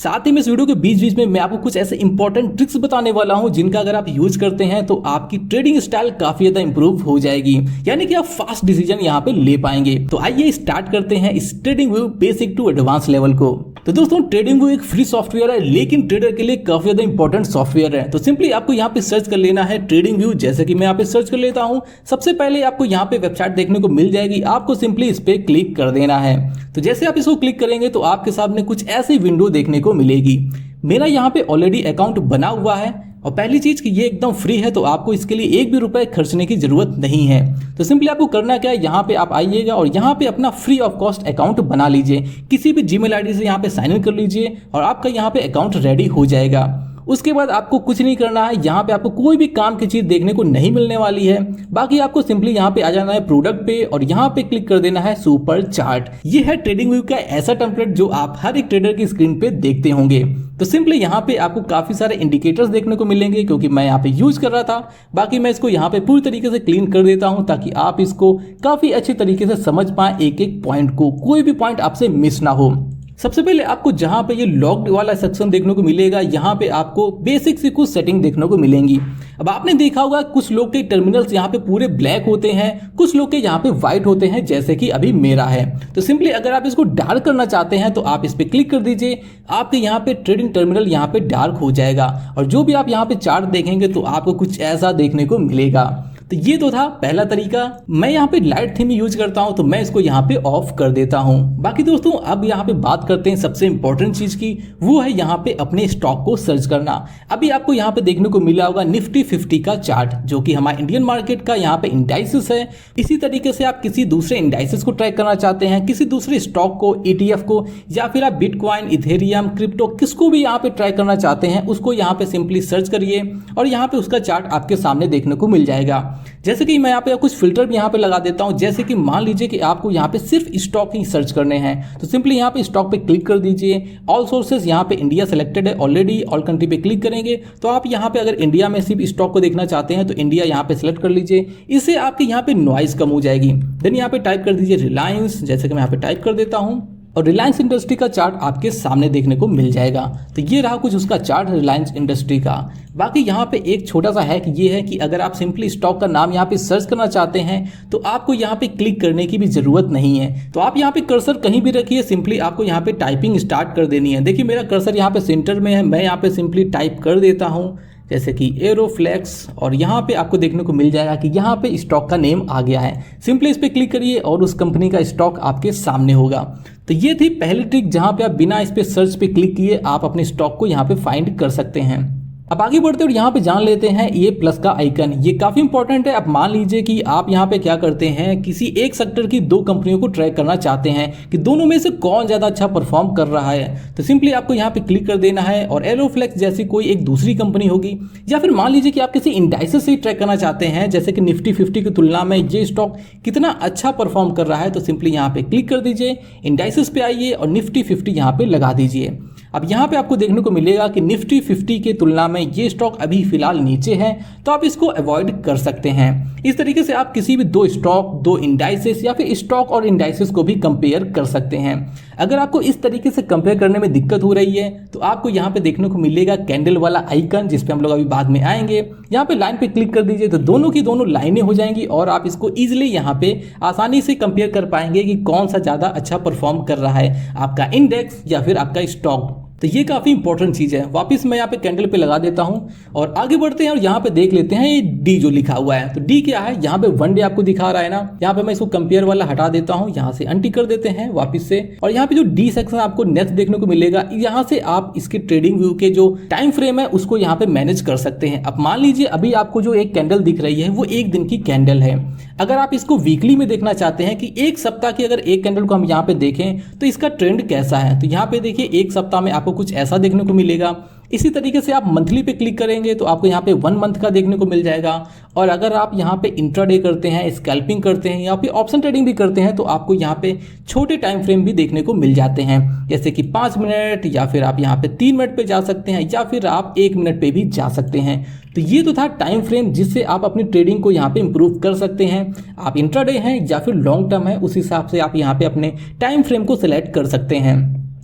साथ ही में इस वीडियो के बीच बीच में मैं आपको कुछ ऐसे इंपॉर्टेंट ट्रिक्स बताने वाला हूं जिनका अगर आप यूज करते हैं तो आपकी ट्रेडिंग स्टाइल काफी ज्यादा इंप्रूव हो जाएगी, यानी कि आप फास्ट डिसीजन यहां पे ले पाएंगे। तो आइए स्टार्ट करते हैं इस trading view basic to advance level को। तो दोस्तों ट्रेडिंग व्यू एक फ्री सॉफ्टवेयर है, लेकिन ट्रेडर के लिए काफी ज्यादा इंपॉर्टेंट सॉफ्टवेयर है। तो सिंपली आपको यहाँ पे सर्च कर लेना है ट्रेडिंग व्यू, जैसे कि मैं यहाँ पे सर्च कर लेता हूँ। सबसे पहले आपको यहाँ पे वेबसाइट देखने को मिल जाएगी, आपको सिंपली इस पे क्लिक कर देना है। तो जैसे आप इसको क्लिक करेंगे तो आपके सामने कुछ ऐसी विंडो देखने को मिलेगी। मेरा यहाँ पे ऑलरेडी अकाउंट बना हुआ है और पहली चीज कि ये एकदम फ्री है, तो आपको इसके लिए एक भी रुपए खर्चने की जरूरत नहीं है। तो सिंपली आपको करना क्या है, यहाँ पे आप आइएगा और यहाँ पे अपना फ्री ऑफ कॉस्ट अकाउंट बना लीजिए। किसी भी जीमेल आईडी से यहाँ पे साइन इन कर लीजिए और आपका यहाँ पे अकाउंट रेडी हो जाएगा। उसके बाद आपको कुछ नहीं करना है, यहाँ पे आपको कोई भी काम की चीज देखने को नहीं मिलने वाली है। बाकी आपको सिंपली यहाँ पे आ जाना है प्रोडक्ट पे और यहाँ पे क्लिक कर देना है सुपर चार्ट। ये है ट्रेडिंग व्यू का ऐसा टेम्पलेट जो आप हर एक ट्रेडर की स्क्रीन पे देखते होंगे। तो सिंपली यहाँ पे आपको काफी सारे इंडिकेटर्स देखने को मिलेंगे, क्योंकि मैं यहाँ पे यूज कर रहा था। बाकी मैं इसको यहाँ पे पूरी तरीके से क्लीन कर देता हूँ ताकि आप इसको काफी अच्छी तरीके से समझ पाए, एक एक पॉइंट को, कोई भी पॉइंट आपसे मिस ना हो। सबसे पहले आपको जहां पे ये लॉग्ड वाला सेक्शन देखने को मिलेगा, यहाँ पे आपको बेसिक सी कुछ सेटिंग देखने को मिलेंगी। अब आपने देखा होगा कुछ लोग के टर्मिनल्स यहाँ पे पूरे ब्लैक होते हैं, कुछ लोग के यहाँ पे व्हाइट होते हैं, जैसे कि अभी मेरा है। तो सिंपली अगर आप इसको डार्क करना चाहते हैं तो आप इस पे क्लिक कर दीजिए, आपके यहाँ पे ट्रेडिंग टर्मिनल यहाँ पे डार्क हो जाएगा और जो भी आप यहाँ पे चार्ट देखेंगे तो आपको कुछ ऐसा देखने को मिलेगा। तो ये तो था पहला तरीका। मैं यहाँ पे लाइट थीम यूज करता हूँ, तो मैं इसको यहाँ पे ऑफ कर देता हूँ। बाकी दोस्तों अब यहाँ पे बात करते हैं सबसे इंपॉर्टेंट चीज की, वो है यहाँ पे अपने स्टॉक को सर्च करना। अभी आपको यहाँ पे देखने को मिला होगा निफ्टी 50 का चार्ट, जो कि हमारे इंडियन मार्केट का यहाँ पे इंडाइसिस है। इसी तरीके से आप किसी दूसरे इंडाइसिस को ट्रैक करना चाहते हैं, किसी दूसरे स्टॉक को, ETF को, या फिर आप बिटकॉइन, इथेरियम, क्रिप्टो, किसको भी यहाँ पे ट्रैक करना चाहते हैं, उसको यहाँ पे सिंपली सर्च करिए और यहाँ पे उसका चार्ट आपके सामने देखने को मिल जाएगा। जैसे कि मैं यहाँ पे कुछ फिल्टर भी यहाँ पे लगा देता हूँ। जैसे कि मान लीजिए कि आपको यहाँ पे सिर्फ स्टॉक ही सर्च करने हैं, तो सिंपली यहाँ पे स्टॉक पे क्लिक कर दीजिए। ऑल सोर्सेज यहाँ पे इंडिया सेलेक्टेड है ऑलरेडी, ऑल कंट्री पे क्लिक करेंगे तो आप यहाँ पे अगर इंडिया में सिर्फ स्टॉक को देखना चाहते हैं तो इंडिया यहाँ पे सिलेक्ट कर लीजिए। इससे आपके यहाँ पे नॉइज कम हो जाएगी। देन यहाँ पे टाइप कर दीजिए रिलायंस, जैसे कि मैं यहाँ पे टाइप कर देता हूँ और रिलायंस इंडस्ट्री का चार्ट आपके सामने देखने को मिल जाएगा। तो ये रहा कुछ उसका चार्ट रिलायंस इंडस्ट्री का। बाकी यहाँ पे एक छोटा सा हैक ये है कि अगर आप सिंपली स्टॉक का नाम यहाँ पे सर्च करना चाहते हैं तो आपको यहाँ पे क्लिक करने की भी जरूरत नहीं है। तो आप यहाँ पे कर्सर कहीं भी रखिए, सिंपली आपको यहाँ पे टाइपिंग स्टार्ट कर देनी है। देखिए मेरा कर्सर यहाँ पे सेंटर में है, मैं यहाँ पे सिंपली टाइप कर देता हूँ जैसे कि एरोफ्लेक्स और यहाँ पे आपको देखने को मिल जाएगा कि यहाँ पे स्टॉक का नेम आ गया है। सिंपली इस पे क्लिक करिए और उस कंपनी का स्टॉक आपके सामने होगा। तो ये थी पहली ट्रिक, जहाँ पे आप बिना इस पे सर्च पे क्लिक किए आप अपने स्टॉक को यहाँ पे फाइंड कर सकते हैं। अब आगे बढ़ते और यहाँ पे जान लेते हैं ये प्लस का आइकन, ये काफी इंपॉर्टेंट है। अब मान लीजिए कि आप यहाँ पे क्या करते हैं, किसी एक सेक्टर की दो कंपनियों को ट्रैक करना चाहते हैं कि दोनों में से कौन ज्यादा अच्छा परफॉर्म कर रहा है। तो सिंपली आपको यहाँ पे क्लिक कर देना है और एरोफ्लेक्स जैसी कोई एक दूसरी कंपनी होगी, या फिर मान लीजिए कि आप किसी इंडाइसेस से ट्रैक करना चाहते हैं, जैसे कि निफ्टी 50 की तुलना में ये स्टॉक कितना अच्छा परफॉर्म कर रहा है। तो सिंपली यहाँ पे क्लिक कर दीजिए, इंडाइसेस पे आइए और निफ्टी 50 यहाँ पे लगा दीजिए। अब यहाँ पे आपको देखने को मिलेगा कि निफ्टी 50 की तुलना में ये स्टॉक अभी फिलहाल नीचे है, तो आप इसको अवॉइड कर सकते हैं। इस तरीके से आप किसी भी दो स्टॉक, दो इंडाइसेस या फिर स्टॉक और इंडाइसेस को भी कंपेयर कर सकते हैं। अगर आपको इस तरीके से कंपेयर करने में दिक्कत हो रही है तो आपको यहाँ पे देखने को मिलेगा कैंडल वाला आइकन, जिसपे हम लोग अभी बाद में आएंगे। यहाँ पे लाइन पे क्लिक कर दीजिए तो दोनों की दोनों लाइनें हो जाएंगी और आप इसको इजिली यहाँ पे आसानी से कंपेयर कर पाएंगे कि कौन सा ज्यादा अच्छा परफॉर्म कर रहा है, आपका इंडेक्स या फिर आपका स्टॉक। तो ये काफी इंपॉर्टेंट चीज है। वापस मैं यहाँ पे कैंडल पे लगा देता हूँ और आगे बढ़ते हैं और यहाँ पे देख लेते हैं ये डी जो लिखा हुआ है। तो डी क्या है, यहाँ पे 1 डे आपको दिखा रहा है ना। यहाँ पे मैं इसको कंपेयर वाला हटा देता हूँ, यहाँ से अनटिक कर देते हैं वापस से। और यहाँ पे जो डी सेक्शन आपको नेक्स्ट देखने को मिलेगा, यहाँ से आप इसके ट्रेडिंग व्यू के जो टाइम फ्रेम है उसको यहाँ पे मैनेज कर सकते हैं। अब मान लीजिए अभी आपको जो एक कैंडल दिख रही है वो एक दिन की कैंडल है। अगर आप इसको वीकली में देखना चाहते हैं कि एक सप्ताह की अगर एक कैंडल को हम यहाँ पे देखें तो इसका ट्रेंड कैसा है, तो यहाँ पे देखिए एक सप्ताह में आपको कुछ ऐसा देखने को मिलेगा। इसी तरीके से आप मंथली पे क्लिक करेंगे तो आपको यहाँ पे 1 मंथ का देखने को मिल जाएगा। और अगर आप यहाँ पे इंट्राडे करते हैं, स्कैल्पिंग करते हैं या फिर ऑप्शन ट्रेडिंग भी करते हैं तो आपको यहाँ पे छोटे टाइम फ्रेम भी देखने को मिल जाते हैं, जैसे कि 5 मिनट या फिर आप यहाँ पे 3 मिनट पे जा सकते हैं या फिर आप 1 मिनट पे भी जा सकते हैं। तो ये तो था टाइम फ्रेम जिससे आप अपनी ट्रेडिंग को यहाँ पे इंप्रूव कर सकते हैं। आप इंट्राडे हैं या फिर लॉन्ग टर्म है, उस हिसाब से आप यहाँ पे अपने टाइम फ्रेम को सिलेक्ट कर सकते हैं।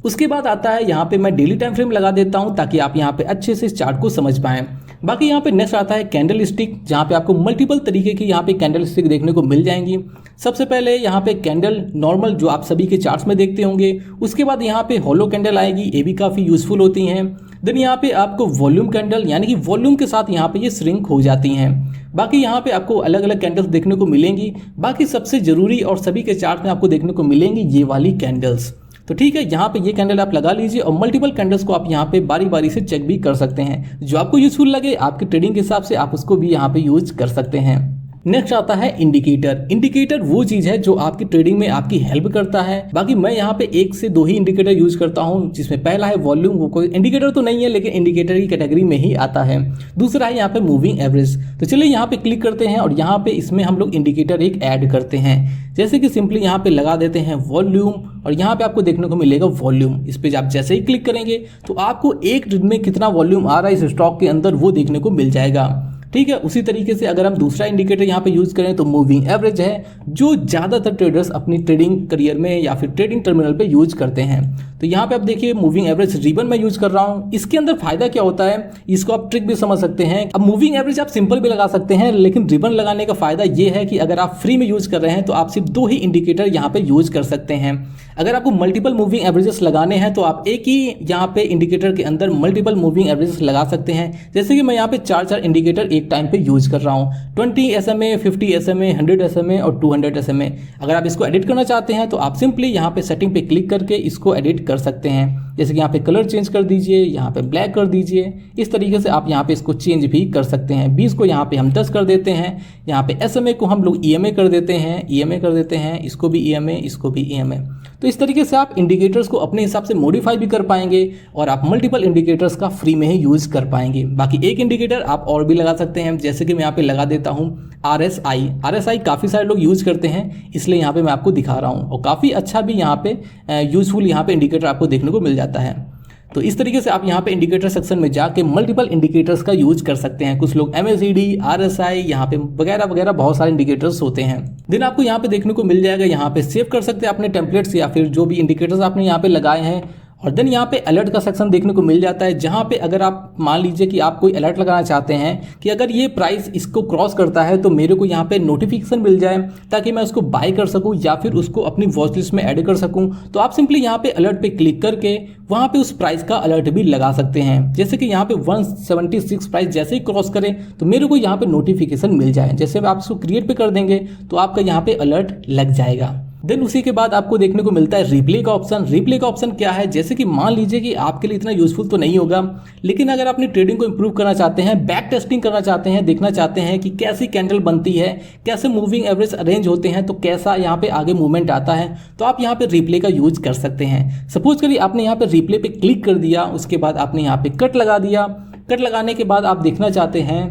उसके बाद आता है यहाँ पे मैं डेली टाइम फ्रेम लगा देता हूँ ताकि आप यहाँ पे अच्छे से इस चार्ट को समझ पाएं। बाकी यहाँ पे नेक्स्ट आता है कैंडल स्टिक, जहाँ पे आपको मल्टीपल तरीके की यहाँ पे कैंडल स्टिक देखने को मिल जाएंगी। सबसे पहले यहाँ पे कैंडल नॉर्मल जो आप सभी के चार्ट्स में देखते होंगे, उसके बाद यहाँ पे हॉलो कैंडल आएगी, ये भी काफ़ी यूजफुल होती हैं। देन यहाँ पे आपको वॉल्यूम कैंडल, यानी कि वॉल्यूम के साथ यहाँ पे ये श्रिंक हो जाती हैं। बाकी यहाँ पे आपको अलग अलग कैंडल्स देखने को मिलेंगी। बाकी सबसे जरूरी और सभी के चार्ट में आपको देखने को मिलेंगी ये वाली कैंडल्स। तो ठीक है, यहाँ पे ये कैंडल आप लगा लीजिए और मल्टीपल कैंडल्स को आप यहाँ पे बारी बारी से चेक भी कर सकते हैं। जो आपको यूजफुल लगे आपके ट्रेडिंग के हिसाब से आप उसको भी यहाँ पे यूज कर सकते हैं। नेक्स्ट आता है इंडिकेटर। इंडिकेटर वो चीज है जो आपकी ट्रेडिंग में आपकी हेल्प करता है। बाकी मैं यहाँ पे 1 से 2 ही इंडिकेटर यूज करता हूँ, जिसमें पहला है वॉल्यूम, वो कोई इंडिकेटर तो नहीं है लेकिन इंडिकेटर की कैटेगरी में ही आता है। दूसरा है यहाँ पे मूविंग एवरेज। तो चलिए यहाँ पे क्लिक करते हैं और यहाँ पे इसमें हम लोग इंडिकेटर एक ऐड करते हैं। जैसे कि सिंपली यहाँ पे लगा देते हैं वॉल्यूम और यहाँ पे आपको देखने को मिलेगा वॉल्यूम। इस पे आप जैसे ही क्लिक करेंगे तो आपको एक दिन में कितना वॉल्यूम आ रहा है इस स्टॉक के अंदर वो देखने को मिल जाएगा। ठीक है, उसी तरीके से अगर हम दूसरा इंडिकेटर यहाँ पे यूज करें तो मूविंग एवरेज है, जो ज्यादातर ट्रेडर्स अपनी ट्रेडिंग करियर में या फिर ट्रेडिंग टर्मिनल पे यूज करते हैं। तो यहाँ पे आप देखिए मूविंग एवरेज रिबन में यूज कर रहा हूँ। इसके अंदर फायदा क्या होता है, इसको आप ट्रिक भी समझ सकते हैं। अब मूविंग एवरेज आप सिंपल भी लगा सकते हैं, लेकिन रिबन लगाने का फायदा ये है कि अगर आप फ्री में यूज कर रहे हैं तो आप सिर्फ 2 ही इंडिकेटर यहाँ पे यूज कर सकते हैं। अगर आपको मल्टीपल मूविंग एवरेजेस लगाने हैं तो आप एक ही यहाँ पे इंडिकेटर के अंदर मल्टीपल मूविंग एवरेजेस लगा सकते हैं। जैसे कि मैं यहाँ पे 4 इंडिकेटर एक टाइम पे यूज कर रहा हूँ, 20 SMA, 50 SMA, 100 SMA और 200 SMA। अगर आप इसको एडिट करना चाहते हैं तो आप सिंपली यहाँ पे सेटिंग पे क्लिक करके इसको एडिट कर सकते हैं। जैसे कि यहाँ पे कलर चेंज कर दीजिए, यहाँ पे ब्लैक कर दीजिए, इस तरीके से आप यहाँ पे इसको चेंज भी कर सकते हैं। 20 को यहाँ पे हम 10 कर देते हैं, यहाँ पे SMA को हम लोग EMA कर देते हैं, EMA कर देते हैं, इसको भी EMA, इसको भी EMA। तो इस तरीके से आप इंडिकेटर्स को अपने हिसाब से मॉडिफाई भी कर पाएंगे और आप मल्टीपल इंडिकेटर्स का फ्री में ही यूज कर पाएंगे। बाकी एक इंडिकेटर आप और भी लगा सकते हैं, जैसे कि मैं यहाँ पे लगा देता हूँ RSI काफ़ी सारे लोग यूज करते हैं, इसलिए यहाँ पे मैं आपको दिखा रहा हूँ और काफ़ी अच्छा भी यहाँ पे यूजफुल यहाँ पे इंडिकेटर आपको देखने को मिल जाता है। तो इस तरीके से आप यहाँ पे इंडिकेटर सेक्शन में जाके मल्टीपल इंडिकेटर्स का यूज कर सकते हैं। कुछ लोग MACD, RSI यहाँ पे वगैरह वगैरह बहुत सारे इंडिकेटर्स होते हैं। देन आपको यहाँ पे देखने को मिल जाएगा, यहाँ पे सेव कर सकते हैं अपने टेम्पलेट्स या फिर जो भी इंडिकेटर्स आपने यहाँ पे लगाए हैं। और देन यहाँ पे अलर्ट का सेक्शन देखने को मिल जाता है, जहाँ पे अगर आप मान लीजिए कि आप कोई अलर्ट लगाना चाहते हैं कि अगर ये प्राइस इसको क्रॉस करता है तो मेरे को यहाँ पे नोटिफिकेशन मिल जाए ताकि मैं उसको बाय कर सकूँ या फिर उसको अपनी वॉच लिस्ट में ऐड कर सकूँ। तो आप सिंपली यहाँ पे अलर्ट पे क्लिक करके वहाँ पे उस प्राइस का अलर्ट भी लगा सकते हैं। जैसे कि यहाँ पे 176 प्राइस जैसे ही क्रॉस करे तो मेरे को यहाँ पे नोटिफिकेशन मिल जाए। जैसे आप इसको क्रिएट पे कर देंगे तो आपका यहाँ पे अलर्ट लग जाएगा। देन उसी के बाद आपको देखने को मिलता है रिप्ले का ऑप्शन। रिप्ले का ऑप्शन क्या है, जैसे कि मान लीजिए कि आपके लिए इतना यूजफुल तो नहीं होगा, लेकिन अगर अपनी ट्रेडिंग को इंप्रूव करना चाहते हैं, बैक टेस्टिंग करना चाहते हैं, देखना चाहते हैं कि कैसी कैंडल बनती है, कैसे मूविंग एवरेज अरेंज होते हैं, तो कैसा यहाँ पे आगे मूवमेंट आता है, तो आप यहाँ पे रिप्ले का यूज कर सकते हैं। सपोज करिए आपने यहाँ पे रिप्ले पे क्लिक कर दिया, उसके बाद आपने यहाँ पे कट लगा दिया। कट लगाने के बाद आप देखना चाहते हैं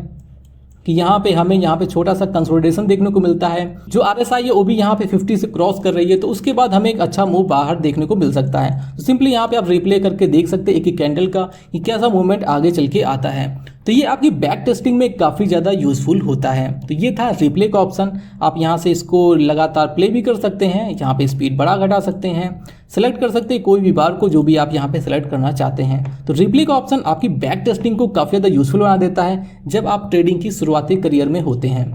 कि यहाँ पे हमें यहाँ पे छोटा सा कंसोलिडेशन देखने को मिलता है। जो RSI है वो भी यहाँ पे 50 से क्रॉस कर रही है, तो उसके बाद हमें एक अच्छा मूव बाहर देखने को मिल सकता है। तो सिंपली यहाँ पे आप रिप्ले करके देख सकते हैं एक एक कैंडल का कि कैसा मूवमेंट आगे चल के आता है। तो ये आपकी बैक टेस्टिंग में काफ़ी ज़्यादा यूजफुल होता है। तो ये था रिप्ले का ऑप्शन। आप यहाँ से इसको लगातार प्ले भी कर सकते हैं, यहाँ पे स्पीड बढ़ा घटा सकते हैं, सेलेक्ट कर सकते हैं कोई भी बार को जो भी आप यहाँ पे सेलेक्ट करना चाहते हैं। तो रिप्ले का ऑप्शन आपकी बैक टेस्टिंग को काफ़ी ज़्यादा यूजफुल बना देता है जब आप ट्रेडिंग की शुरुआती करियर में होते हैं।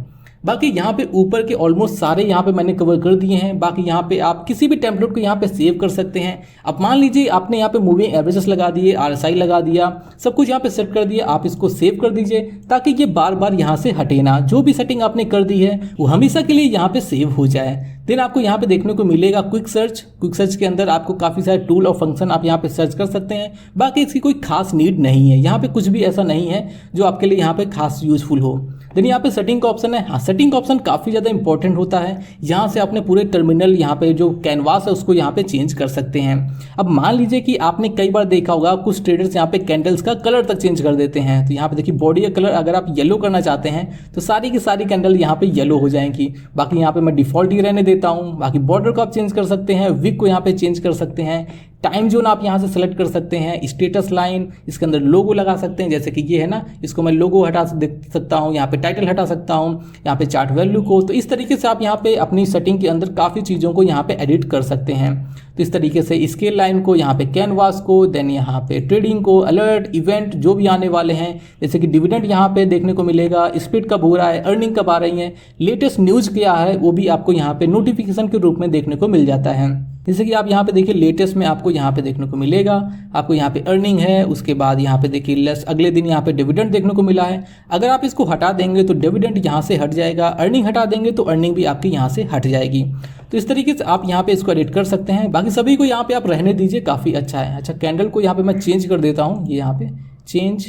बाकी यहाँ पे ऊपर के ऑलमोस्ट सारे यहाँ पे मैंने कवर कर दिए हैं। बाकी यहाँ पे आप किसी भी टेम्पलेट को यहाँ पे सेव कर सकते हैं। अब मान लीजिए आपने यहाँ पे मूविंग एवरेजेस लगा दिए, RSI लगा दिया, सब कुछ यहाँ पे सेट कर दिया, आप इसको सेव कर दीजिए ताकि ये बार बार यहाँ से हटे ना। जो भी सेटिंग आपने कर दी है वो हमेशा के लिए यहाँ पे सेव हो जाए। देन आपको यहाँ पे देखने को मिलेगा क्विक सर्च। क्विक सर्च के अंदर आपको काफ़ी सारे टूल और फंक्शन आप यहाँ पे सर्च कर सकते हैं। बाकी इसकी कोई खास नीड नहीं है, यहाँ पे कुछ भी ऐसा नहीं है जो आपके लिए यहाँ पे खास यूजफुल हो। देन यहाँ पे सेटिंग का ऑप्शन है। हाँ, सेटिंग का ऑप्शन काफ़ी ज़्यादा इंपॉर्टेंट होता है। यहाँ से अपने पूरे टर्मिनल यहाँ पे जो कैनवास है उसको यहाँ पे चेंज कर सकते हैं। अब मान लीजिए कि आपने कई बार देखा होगा कुछ ट्रेडर्स यहाँ पे कैंडल्स का कलर तक चेंज कर देते हैं। तो यहाँ पे देखिए बॉडी का कलर अगर आप येलो करना चाहते हैं तो सारी की सारी कैंडल यहाँ पे येलो हो जाएंगी। बाकी यहाँ पे मैं डिफॉल्ट ही रहने देता हूँ। बाकी बॉर्डर को आप चेंज कर सकते हैं, विक को यहाँ पे चेंज कर सकते हैं, टाइम जोन आप यहाँ से सेलेक्ट कर सकते हैं, स्टेटस लाइन, इसके अंदर लोगो लगा सकते हैं, जैसे कि ये है ना, इसको मैं लोगो हटा सकता हूँ, यहाँ पे टाइटल हटा सकता हूँ, यहाँ पे चार्ट वैल्यू को। तो इस तरीके से आप यहाँ पे अपनी सेटिंग के अंदर काफ़ी चीज़ों को यहाँ पे एडिट कर सकते हैं। तो इस तरीके से स्केल लाइन को, यहाँ पे कैनवास को, देन यहाँ पे ट्रेडिंग को, अलर्ट, इवेंट जो भी आने वाले हैं, जैसे कि डिविडेंड यहाँ पे देखने को मिलेगा, स्प्लिट कब हो रहा है, अर्निंग कब आ रही है, लेटेस्ट न्यूज़ क्या है, वो भी आपको यहाँ पे नोटिफिकेशन के रूप में देखने को मिल जाता है। जैसे कि आप यहाँ पे देखिए लेटेस्ट में आपको यहाँ पे देखने को मिलेगा, आपको यहाँ पे अर्निंग है, उसके बाद यहाँ पे देखिए अगले दिन यहाँ पे डिविडेंड देखने को मिला है। अगर आप इसको हटा देंगे तो डिविडेंड यहाँ से हट जाएगा, अर्निंग हटा देंगे तो अर्निंग भी आपकी यहाँ से हट जाएगी। तो इस तरीके से आप यहाँ पे इसको एडिट कर सकते हैं। बाकी सभी को यहाँ पे आप रहने दीजिए, काफ़ी अच्छा है। अच्छा, कैंडल को यहाँ पे मैं चेंज कर देता हूँ, ये यहाँ पे चेंज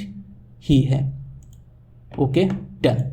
ही है। Okay, done.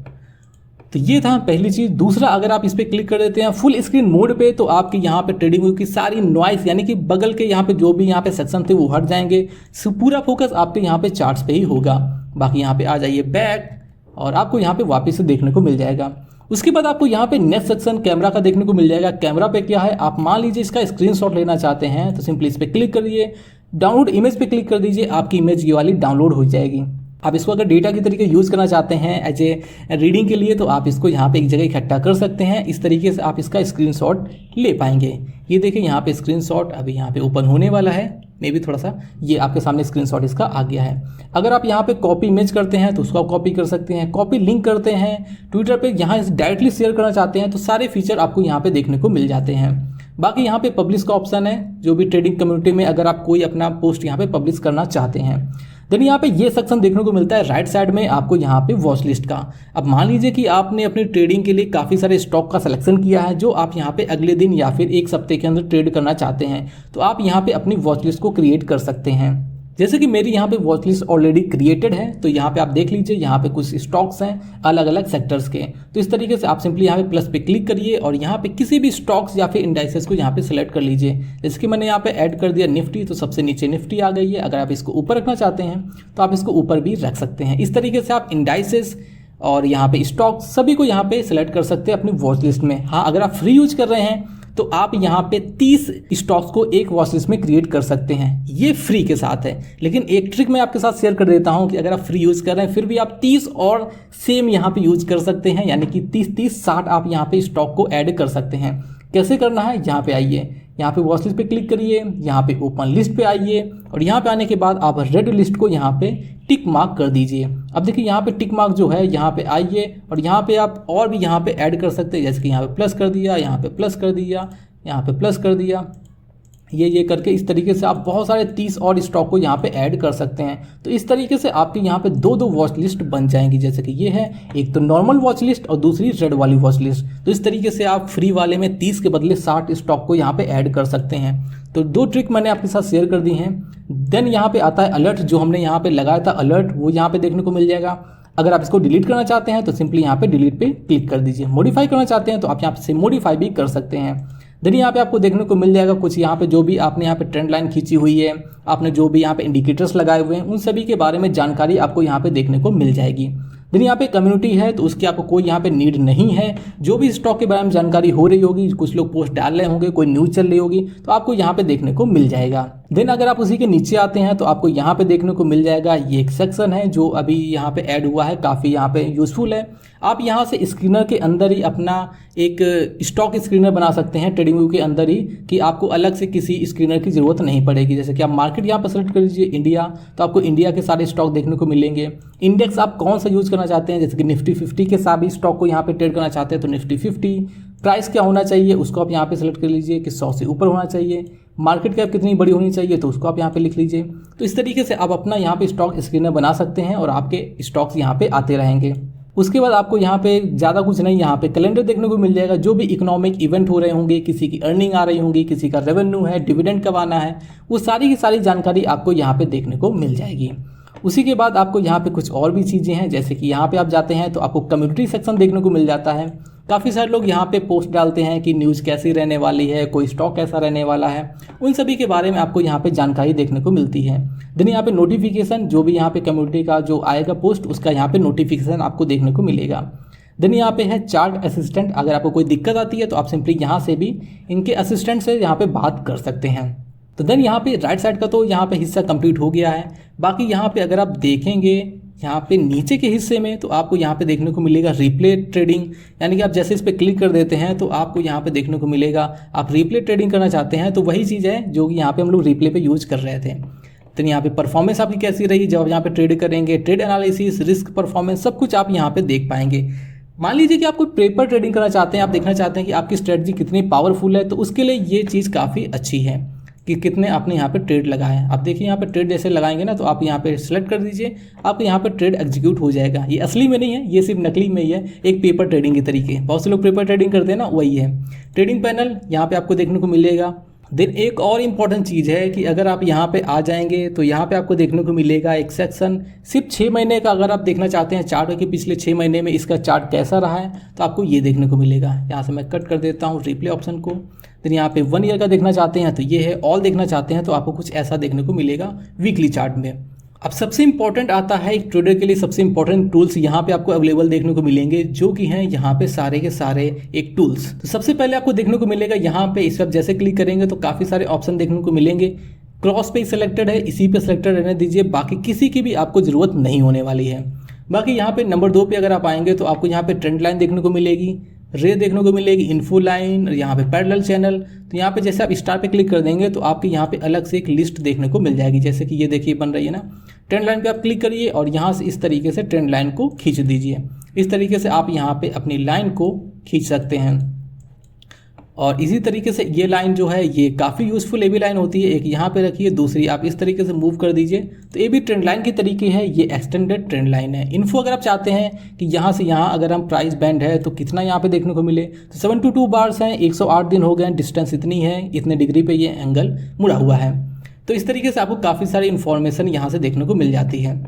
तो ये था पहली चीज़। दूसरा, अगर आप इस पर क्लिक कर देते हैं फुल स्क्रीन मोड पे, तो आपके यहाँ पे ट्रेडिंग व्यू की सारी नॉइस, यानी कि बगल के यहाँ पे जो भी यहाँ पे सेक्शन थे वो हट जाएंगे। पूरा फोकस आपके यहाँ पे चार्ट्स पे ही होगा। बाकी यहाँ पे आ जाइए बैक, और आपको यहाँ पे वापस से देखने को मिल जाएगा। उसके बाद आपको यहाँ पे नेक्स्ट सेक्शन कैमरा का देखने को मिल जाएगा। कैमरा पे क्या है, आप मान लीजिए इसका स्क्रीनशॉट लेना चाहते हैं तो सिंपली इस पर क्लिक करिए, डाउनलोड इमेज पे क्लिक कर दीजिए, आपकी इमेज ये वाली डाउनलोड हो जाएगी। आप इसको अगर डेटा की तरीके यूज़ करना चाहते हैं एज ए रीडिंग के लिए, तो आप इसको यहाँ पे एक जगह इकट्ठा कर सकते हैं। इस तरीके से आप इसका स्क्रीनशॉट ले पाएंगे। ये देखिए यहाँ पे स्क्रीनशॉट अभी यहाँ पे ओपन होने वाला है, मे भी थोड़ा सा, ये आपके सामने स्क्रीनशॉट इसका आ गया है। अगर आप यहाँ पे कॉपी इमेज करते हैं तो उसको आप कॉपी कर सकते हैं, कॉपी लिंक करते हैं, ट्विटर पे यहाँ डायरेक्टली शेयर करना चाहते हैं, तो सारे फीचर आपको यहाँ पे देखने को मिल जाते हैं। बाकी यहाँ पे पब्लिश का ऑप्शन है, जो भी ट्रेडिंग कम्युनिटी में अगर आप कोई अपना पोस्ट यहाँ पे पब्लिश करना चाहते हैं। देन यहाँ पे ये सेक्शन देखने को मिलता है राइट साइड में आपको यहाँ पे वॉच लिस्ट का। अब मान लीजिए कि आपने अपनी ट्रेडिंग के लिए काफ़ी सारे स्टॉक का सिलेक्शन किया है जो आप यहाँ पे अगले दिन या फिर एक हफ्ते के अंदर ट्रेड करना चाहते हैं, तो आप यहाँ पे अपनी वॉच लिस्ट को क्रिएट कर सकते हैं। जैसे कि मेरी यहाँ पे वॉच लिस्ट ऑलरेडी क्रिएटेड है, तो यहाँ पे आप देख लीजिए, यहाँ पे कुछ स्टॉक्स हैं अलग अलग सेक्टर्स के। तो इस तरीके से आप सिंपली यहाँ पे प्लस पे क्लिक करिए और यहाँ पे किसी भी स्टॉक्स या फिर इंडाइसेस को यहाँ पे सेलेक्ट कर लीजिए। जैसे कि मैंने यहाँ पे ऐड कर दिया निफ्टी, तो सबसे नीचे निफ्टी आ गई है। अगर आप इसको ऊपर रखना चाहते हैं तो आप इसको ऊपर भी रख सकते हैं। इस तरीके से आप इंडाइसेस और यहाँ पे स्टॉक सभी को यहाँ पे सेलेक्ट कर सकते हैं अपनी वॉच लिस्ट में। हाँ, अगर आप फ्री यूज कर रहे हैं तो आप यहाँ पे 30 स्टॉक्स को एक वॉच लिस्ट में क्रिएट कर सकते हैं। ये फ्री के साथ है, लेकिन एक ट्रिक मैं आपके साथ शेयर कर देता हूँ कि अगर आप फ्री यूज कर रहे हैं फिर भी आप 30 और सेम यहाँ पे यूज कर सकते हैं, यानी कि 30-30-60 आप यहाँ पे स्टॉक को ऐड कर सकते हैं। कैसे करना है, यहाँ पे आइए, यहाँ पे वॉच लिस्ट पे क्लिक करिए, यहाँ पे ओपन लिस्ट पे आइए और यहाँ पे आने के बाद आप रेड लिस्ट को यहाँ पे टिक मार्क कर दीजिए। अब देखिए यहाँ पे टिक मार्क जो है, यहाँ पे आइए और यहाँ पे आप और भी यहाँ पे ऐड कर सकते हैं। जैसे कि यहाँ पे प्लस कर दिया, यहाँ पे प्लस कर दिया, यहाँ पे प्लस कर दिया, ये करके इस तरीके से आप बहुत सारे 30 और स्टॉक को यहाँ पे ऐड कर सकते हैं। तो इस तरीके से आपके यहाँ पे दो वॉच लिस्ट बन जाएंगी। जैसे कि ये है, एक तो नॉर्मल वॉच लिस्ट और दूसरी रेड वाली वॉच लिस्ट। तो इस तरीके से आप फ्री वाले में 30 के बदले 60 स्टॉक को यहाँ पे ऐड कर सकते हैं। तो 2 ट्रिक मैंने आपके साथ शेयर कर दी हैं। देन यहाँ पे आता है अलर्ट, जो हमने यहाँ पे लगाया था अलर्ट, वो यहाँ पे देखने को मिल जाएगा। अगर आप इसको डिलीट करना चाहते हैं तो सिंपली यहाँ पे डिलीट पे क्लिक कर दीजिए। मॉडिफाई करना चाहते हैं तो आप यहाँ से मॉडिफाई भी कर सकते हैं। देन यहाँ पे आपको देखने को मिल जाएगा कुछ यहाँ पे जो भी आपने यहाँ पे ट्रेंड लाइन खींची हुई है, आपने जो भी यहाँ पे इंडिकेटर्स लगाए हुए हैं, उन सभी के बारे में जानकारी आपको यहाँ पे देखने को मिल जाएगी। देन यहाँ पे कम्युनिटी है, तो उसकी आपको कोई यहाँ पे नीड नहीं है। जो भी स्टॉक के बारे में जानकारी हो रही होगी, कुछ लोग पोस्ट डाल रहे होंगे, कोई न्यूज़ चल रही होगी, तो आपको यहाँ पे देखने को मिल जाएगा। देन अगर आप उसी के नीचे आते हैं तो आपको यहाँ पे देखने को मिल जाएगा, ये एक सेक्शन है जो अभी यहाँ पे ऐड हुआ है, काफ़ी यहाँ पे यूजफुल है। आप यहाँ से स्क्रीनर के अंदर ही अपना एक स्टॉक स्क्रीनर बना सकते हैं ट्रेडिंग व्यू के अंदर ही, कि आपको अलग से किसी स्क्रीनर की ज़रूरत नहीं पड़ेगी। जैसे कि आप मार्केट यहाँ पर सेलेक्ट कर लीजिए इंडिया, तो आपको इंडिया के सारे स्टॉक देखने को मिलेंगे। इंडेक्स आप कौन सा यूज़ करना चाहते हैं, जैसे कि निफ्टी 50 के सभी स्टॉक को यहाँ पे ट्रेड करना चाहते हैं तो निफ्टी 50। प्राइस क्या होना चाहिए उसको आप यहाँ पे सेलेक्ट कर लीजिए कि 100 से ऊपर होना चाहिए। मार्केट कैप कितनी बड़ी होनी चाहिए तो उसको आप यहाँ पे लिख लीजिए। तो इस तरीके से आप अपना यहाँ पे स्टॉक स्क्रीनर बना सकते हैं और आपके स्टॉक्स यहाँ पे आते रहेंगे। उसके बाद आपको यहाँ पे ज़्यादा कुछ नहीं, यहाँ पे कैलेंडर देखने को मिल जाएगा। जो भी इकोनॉमिक इवेंट हो रहे होंगे, किसी की अर्निंग आ रही होंगी, किसी का रेवेन्यू है, डिविडेंड कब आना है, वो सारी की सारी जानकारी आपको यहाँ पे देखने को मिल जाएगी। उसी के बाद आपको यहाँ पे कुछ और भी चीज़ें हैं, जैसे कि यहाँ पे आप जाते हैं तो आपको कम्युनिटी सेक्शन देखने को मिल जाता है। काफ़ी सारे लोग यहाँ पे पोस्ट डालते हैं कि न्यूज़ कैसी रहने वाली है, कोई स्टॉक कैसा रहने वाला है, उन सभी के बारे में आपको यहाँ पे जानकारी देखने को मिलती है। देन यहाँ पे नोटिफिकेशन, जो भी यहाँ पे कम्युनिटी का जो आएगा पोस्ट, उसका यहाँ पे नोटिफिकेशन आपको देखने को मिलेगा। देन यहाँ पे है चार्ट असिस्टेंट। अगर आपको कोई दिक्कत आती है तो आप सिंपली यहाँ से भी इनके असिस्टेंट से यहाँ पे बात कर सकते हैं। तो देन यहाँ पे राइट साइड का तो यहाँ पे हिस्सा कंप्लीट हो गया है। बाकी यहाँ पे अगर आप देखेंगे यहाँ पे नीचे के हिस्से में तो आपको यहाँ पे देखने को मिलेगा रिप्ले ट्रेडिंग, यानी कि आप जैसे इस पर क्लिक कर देते हैं तो आपको यहाँ पे देखने को मिलेगा आप रिप्ले ट्रेडिंग करना चाहते हैं तो वही चीज़ है जो कि यहाँ पे हम लोग रिप्ले पे यूज कर रहे थे। तो यहाँ पे परफॉर्मेंस आपकी कैसी रही जब आप यहाँ पे ट्रेड करेंगे, ट्रेड एनालिसिस, रिस्क परफॉर्मेंस, सब कुछ आप यहाँ पे देख पाएंगे। मान लीजिए कि आप कोई पेपर ट्रेडिंग करना चाहते हैं, आप देखना चाहते हैं कि आपकी स्ट्रेटजी कितनी पावरफुल है, तो उसके लिए ये चीज़ काफ़ी अच्छी है कि कितने आपने यहाँ पे ट्रेड लगाए हैं। आप देखिए यहाँ पे ट्रेड जैसे लगाएंगे ना तो आप यहाँ पे सेलेक्ट कर दीजिए, आपको यहाँ पे ट्रेड एग्जीक्यूट हो जाएगा। ये असली में नहीं है, ये सिर्फ नकली में ही है, एक पेपर ट्रेडिंग के तरीके। बहुत से लोग पेपर ट्रेडिंग करते हैं ना, वही है। ट्रेडिंग पैनल यहाँ पे आपको देखने को मिलेगा। देन एक और इम्पॉर्टेंट चीज़ है कि अगर आप यहाँ पे आ जाएंगे तो यहाँ पे आपको देखने को मिलेगा एक सेक्शन सिर्फ 6 महीने का। अगर आप देखना चाहते हैं चार्ट कि पिछले 6 महीने में इसका चार्ट कैसा रहा है तो आपको ये देखने को मिलेगा। यहाँ से मैं कट कर देता हूँ रिप्ले ऑप्शन को। देन यहाँ पे 1 ईयर का देखना चाहते हैं तो ये है, ऑल देखना चाहते हैं तो आपको कुछ ऐसा देखने को मिलेगा वीकली चार्ट में। अब सबसे इंपॉर्टेंट आता है एक ट्रेडर के लिए सबसे इंपॉर्टेंट टूल्स यहाँ पे आपको अवेलेबल देखने को मिलेंगे, जो कि हैं यहाँ पे सारे के सारे एक टूल्स। तो सबसे पहले आपको देखने को मिलेगा यहाँ पे, इस पर जैसे क्लिक करेंगे तो काफ़ी सारे ऑप्शन देखने को मिलेंगे। क्रॉस पे सिलेक्टेड है, इसी पे सिलेक्टेड रहने दीजिए, बाकी किसी की भी आपको ज़रूरत नहीं होने वाली है। बाकी यहाँ पे नंबर 2 पे अगर आप आएंगे तो आपको यहाँ पे ट्रेंड लाइन देखने को मिलेगी, रे देखने को मिलेगी, इन्फो लाइन और यहाँ पे पैरेलल चैनल। तो यहाँ पे जैसे आप स्टार पे क्लिक कर देंगे तो आपके यहाँ पे अलग से एक लिस्ट देखने को मिल जाएगी, जैसे कि ये देखिए बन रही है ना। ट्रेंड लाइन पे आप क्लिक करिए और यहाँ से इस तरीके से ट्रेंड लाइन को खींच दीजिए। इस तरीके से आप यहाँ पे अपनी लाइन को खींच सकते हैं। और इसी तरीके से ये लाइन जो है ये काफ़ी यूज़फुल ए भी लाइन होती है, एक यहाँ पे रखिए, दूसरी आप इस तरीके से मूव कर दीजिए। तो ये भी ट्रेंड लाइन के तरीके है, ये एक्सटेंडेड ट्रेंड लाइन है। इन्फो अगर आप चाहते हैं कि यहाँ से यहाँ अगर हम प्राइस बैंड है तो कितना यहाँ पे देखने को मिले, तो 72 बार्स हैं, 108 दिन हो गए, डिस्टेंस इतनी है, इतने डिग्री पे ये एंगल मुड़ा हुआ है। तो इस तरीके से आपको काफ़ी सारी इन्फॉर्मेशन यहाँ से देखने को मिल जाती है।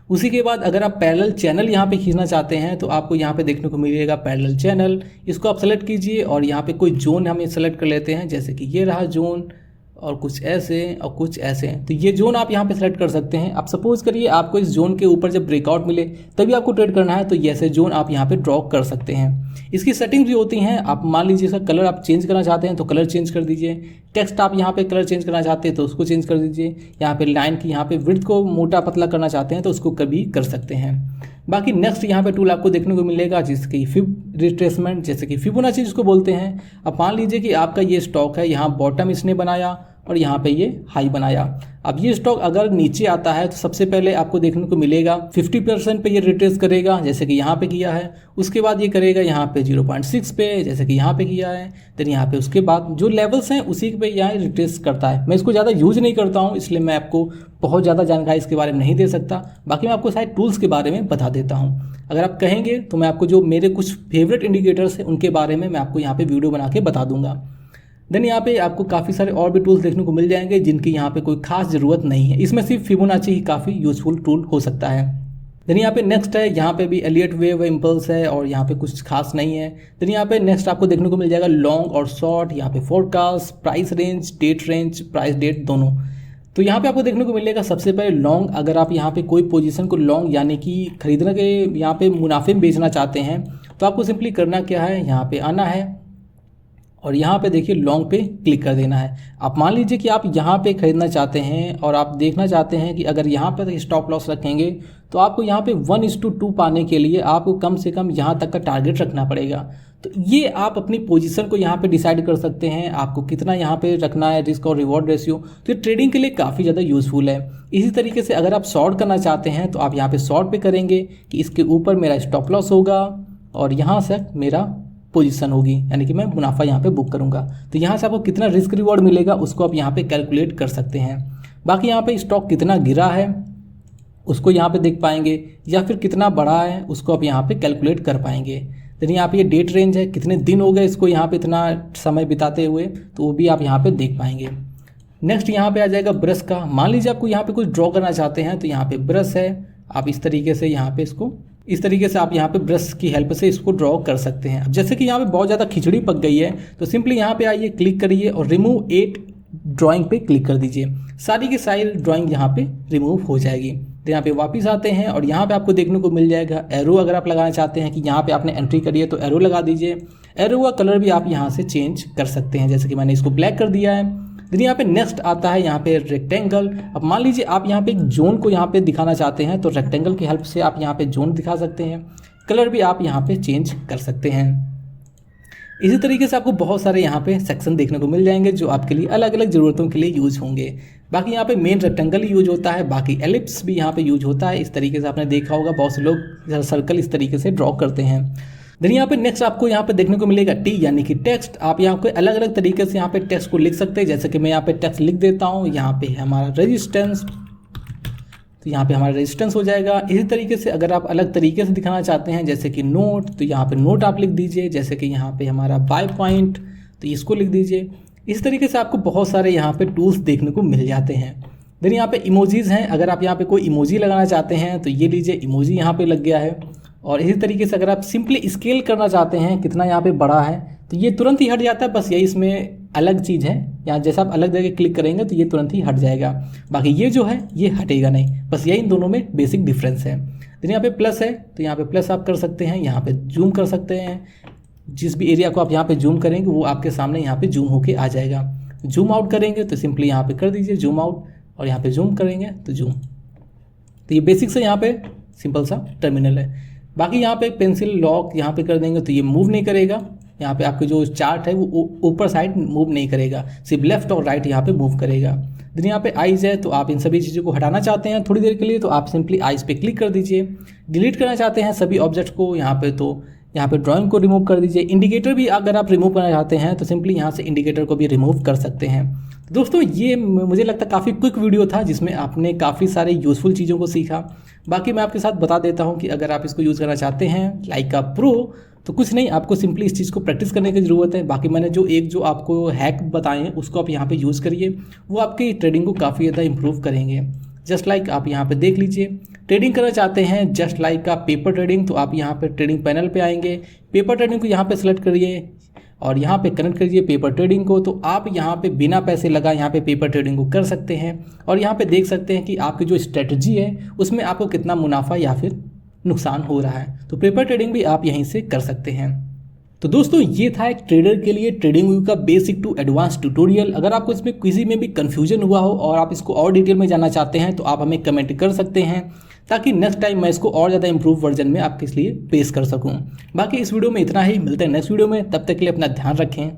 उसी के बाद अगर आप पैरेलल चैनल यहाँ पे खींचना चाहते हैं तो आपको यहाँ पे देखने को मिलेगा पैरेलल चैनल। इसको आप सेलेक्ट कीजिए और यहाँ पे कोई जोन हम सेलेक्ट कर लेते हैं, जैसे कि ये रहा जोन, और कुछ ऐसे और कुछ ऐसे। तो ये जोन आप यहाँ पे सेलेक्ट कर सकते हैं। आप सपोज करिए आपको इस जोन के ऊपर जब ब्रेकआउट मिले तभी आपको ट्रेड करना है, तो ये ऐसे जोन आप यहाँ पे ड्रॉ कर सकते हैं। इसकी सेटिंग्स भी होती हैं। आप मान लीजिए इसका कलर आप चेंज करना चाहते हैं तो कलर चेंज कर दीजिए, टेक्स्ट आप यहाँ पे कलर चेंज करना चाहते हैं तो उसको चेंज कर दीजिए, यहाँ पे लाइन की यहाँ पे विड्थ को मोटा पतला करना चाहते हैं तो उसको कभी कर सकते हैं। बाकी नेक्स्ट यहाँ पे टूल आपको देखने को मिलेगा जिसकी फिब रिट्रेसमेंट, जैसे कि फिबोनाची जिसको बोलते हैं। अब मान लीजिए कि आपका ये स्टॉक है, यहाँ बॉटम इसने बनाया और यहाँ पे ये हाई बनाया। अब ये स्टॉक अगर नीचे आता है तो सबसे पहले आपको देखने को मिलेगा 50% पे ये रिट्रेस करेगा, जैसे कि यहाँ पे किया है। उसके बाद ये करेगा यहाँ पे 0.6 पे, जैसे कि यहाँ पे किया है। देन यहाँ पे उसके बाद जो लेवल्स हैं उसी पे यहाँ रिट्रेस करता है। मैं इसको ज़्यादा यूज नहीं करता हूँ, इसलिए मैं आपको बहुत ज़्यादा जानकारी इसके बारे में नहीं दे सकता। बाकी मैं आपको शायद टूल्स के बारे में बता देता हूँ। अगर आप कहेंगे तो मैं आपको जो मेरे कुछ फेवरेट इंडिकेटर्स हैं उनके बारे में मैं आपको यहाँ पे वीडियो बना के बता दूंगा। देन यहाँ पे आपको काफ़ी सारे और भी टूल्स देखने को मिल जाएंगे जिनकी यहाँ पे कोई खास ज़रूरत नहीं है। इसमें सिर्फ फिबोनाची ही काफ़ी यूजफुल टूल हो सकता है। देन यहाँ पे नेक्स्ट है, यहाँ पे भी एलियट वेव इम्पल्स है और यहाँ पे कुछ खास नहीं है। देन यहाँ पे नेक्स्ट आपको देखने को मिल जाएगा लॉन्ग और शॉर्ट, यहाँ पे forecast, price range, date range, price date दोनों। तो यहाँ पे आपको देखने को मिलेगा सबसे पहले लॉन्ग। अगर आप यहाँ पे कोई पोजीशन को लॉन्ग यानी कि खरीदने के यहाँ पे मुनाफे में बेचना चाहते हैं तो आपको सिंपली करना क्या है, यहाँ पे आना है और यहाँ पे देखिए लॉन्ग पे क्लिक कर देना है। आप मान लीजिए कि आप यहाँ पे खरीदना चाहते हैं और आप देखना चाहते हैं कि अगर यहाँ पे स्टॉप लॉस रखेंगे तो आपको यहाँ पे 1:2 पाने के लिए आपको कम से कम यहाँ तक का टारगेट रखना पड़ेगा। तो ये आप अपनी पोजीशन को यहाँ पे डिसाइड कर सकते हैं, आपको कितना यहाँ पे रखना है, रिस्क और रिवॉर्ड रेशियो। तो ये ट्रेडिंग के लिए काफ़ी ज़्यादा यूजफुल है। इसी तरीके से अगर आप शॉर्ट करना चाहते हैं तो आप यहाँ पे शॉर्ट पे करेंगे कि इसके ऊपर मेरा स्टॉप लॉस होगा और यहाँ से मेरा पोजीशन होगी, यानी कि मैं मुनाफा यहाँ पे बुक करूँगा। तो यहाँ से आपको कितना रिस्क रिवॉर्ड मिलेगा उसको आप यहाँ पे कैलकुलेट कर सकते हैं। बाकी यहाँ पे स्टॉक कितना गिरा है उसको यहाँ पे देख पाएंगे, या फिर कितना बढ़ा है उसको आप यहाँ पे कैलकुलेट कर पाएंगे। देन यहाँ पे ये डेट रेंज है, कितने दिन हो गए इसको यहाँ पे इतना समय बिताते हुए, तो वो भी आप यहाँ पे देख पाएंगे। नेक्स्ट यहाँ पे आ जाएगा ब्रश का। मान लीजिए आपको यहाँ पे कुछ ड्रॉ करना चाहते हैं तो यहाँ पे ब्रश है, आप इस तरीके से यहाँ पे इसको इस तरीके से आप यहाँ पे ब्रश की हेल्प से इसको ड्रॉ कर सकते हैं। अब जैसे कि यहाँ पे बहुत ज़्यादा खिचड़ी पक गई है तो सिंपली यहाँ पे आइए, क्लिक करिए और रिमूव 8 ड्राइंग पे क्लिक कर दीजिए। सारी की सारी ड्राइंग यहाँ पे रिमूव हो जाएगी। तो यहाँ पे वापस आते हैं और यहाँ पे आपको देखने को मिल जाएगा एरो। अगर आप लगाना चाहते हैं कि यहाँ पे आपने एंट्री करी है तो एरो लगा दीजिए। एरो का कलर भी आप यहाँ से चेंज कर सकते हैं, जैसे कि मैंने इसको ब्लैक कर दिया है। देन यहाँ पे नेक्स्ट आता है यहाँ पे रेक्टेंगल। अब मान लीजिए आप यहाँ पे एक जोन को यहाँ पे दिखाना चाहते हैं तो रेक्टेंगल की हेल्प से आप यहाँ पे जोन दिखा सकते हैं। कलर भी आप यहाँ पे चेंज कर सकते हैं। इसी तरीके से आपको बहुत सारे यहाँ पे सेक्शन देखने को मिल जाएंगे जो आपके लिए अलग अलग ज़रूरतों के लिए यूज होंगे। बाकी यहाँ पे मेन रेक्टेंगल यूज होता है, बाकी एलिप्स भी यहाँ पे यूज होता है। इस तरीके से आपने देखा होगा बहुत से लोग सर्कल इस तरीके से ड्रॉ करते हैं। देन यहाँ पे नेक्स्ट आपको यहाँ पे देखने को मिलेगा टी यानी कि टेक्स्ट। आप यहाँ पे अलग अलग तरीके से यहाँ पे टेक्स्ट को लिख सकते हैं। जैसे कि मैं यहाँ पे टेक्स्ट लिख देता हूँ, यहाँ पे हमारा रेजिस्टेंस, तो यहाँ पे हमारा रेजिस्टेंस हो जाएगा। इसी तरीके से अगर आप अलग तरीके से दिखाना चाहते हैं जैसे कि नोट, तो यहाँ पे नोट आप लिख दीजिए। जैसे कि यहाँ पे हमारा बाय पॉइंट, तो इसको लिख दीजिए। इस तरीके से आपको बहुत सारे यहाँ पे टूल्स देखने को मिल जाते हैं। देन यहाँ पे इमोजीज हैं। अगर आप यहाँ पे कोई इमोजी लगाना चाहते हैं तो ये लीजिए, इमोजी यहाँ पे लग गया है। और इसी तरीके से अगर आप सिंपली स्केल करना चाहते हैं कितना यहाँ पे बड़ा है तो ये तुरंत ही हट जाता है। बस यही इसमें अलग चीज़ है, यहाँ जैसा आप अलग जगह क्लिक करेंगे तो ये तुरंत ही हट जाएगा। बाकी ये जो है ये हटेगा नहीं, बस यही इन दोनों में बेसिक डिफरेंस है। तो यहाँ पे प्लस है तो यहाँ पे प्लस आप कर सकते हैं, यहाँ पे जूम कर सकते हैं। जिस भी एरिया को आप यहाँ पे जूम करेंगे वो आपके सामने यहाँ पे जूम होके आ जाएगा। जूम आउट करेंगे तो सिंपली यहाँ पे कर दीजिए जूम आउट, और यहाँ पे जूम करेंगे तो जूम। तो ये बेसिक से यहाँ पे सिंपल सा टर्मिनल है। बाकी यहाँ पे पेंसिल लॉक यहाँ पे कर देंगे तो ये मूव नहीं करेगा। यहाँ पे आपके जो चार्ट है वो ऊपर साइड मूव नहीं करेगा, सिर्फ लेफ्ट और राइट यहाँ पे मूव करेगा। देन यहाँ पे आइज है तो आप इन सभी चीज़ों को हटाना चाहते हैं थोड़ी देर के लिए तो आप सिंपली आइज पे क्लिक कर दीजिए। डिलीट करना चाहते हैं सभी ऑब्जेक्ट को यहाँ पे तो यहाँ पे ड्राइंग को रिमूव कर दीजिए। इंडिकेटर भी अगर आप रिमूव करना चाहते हैं तो सिंपली यहाँ से इंडिकेटर को भी रिमूव कर सकते हैं। दोस्तों ये मुझे लगता है काफ़ी क्विक वीडियो था जिसमें आपने काफ़ी सारे यूज़फुल चीज़ों को सीखा। बाकी मैं आपके साथ बता देता हूँ कि अगर आप इसको यूज़ करना चाहते हैं लाइका प्रो तो कुछ नहीं, आपको सिंपली इस चीज़ को प्रैक्टिस करने की ज़रूरत है। बाकी मैंने जो आपको हैक बताए हैं उसको आप यहाँ पे यूज़ करिए, वो आपकी ट्रेडिंग को काफ़ी ज़्यादा इंप्रूव करेंगे। जस्ट लाइक आप यहाँ पे देख लीजिए, ट्रेडिंग करना चाहते हैं जस्ट लाइक का पेपर ट्रेडिंग, तो आप यहाँ पे ट्रेडिंग पैनल पे आएंगे, पेपर ट्रेडिंग को यहाँ पे सेलेक्ट करिए और यहाँ पे कनेक्ट करिए पेपर ट्रेडिंग को। तो आप यहाँ पे बिना पैसे लगाए यहाँ पे पेपर ट्रेडिंग को कर सकते हैं और यहाँ पे देख सकते हैं कि आपकी जो स्ट्रेटजी है उसमें आपको कितना मुनाफा या फिर नुकसान हो रहा है। तो पेपर ट्रेडिंग भी आप यहीं से कर सकते हैं। तो दोस्तों ये था एक ट्रेडर के लिए ट्रेडिंग व्यू का बेसिक टू एडवांस ट्यूटोरियल। अगर आपको इसमें किसी में भी कंफ्यूजन हुआ हो और आप इसको और डिटेल में जानना चाहते हैं तो आप हमें कमेंट कर सकते हैं ताकि नेक्स्ट टाइम मैं इसको और ज़्यादा इंप्रूव वर्जन में आपके लिए पेश कर सकूं। बाकी इस वीडियो में इतना ही, मिलते हैं नेक्स्ट वीडियो में, तब तक के लिए अपना ध्यान रखें।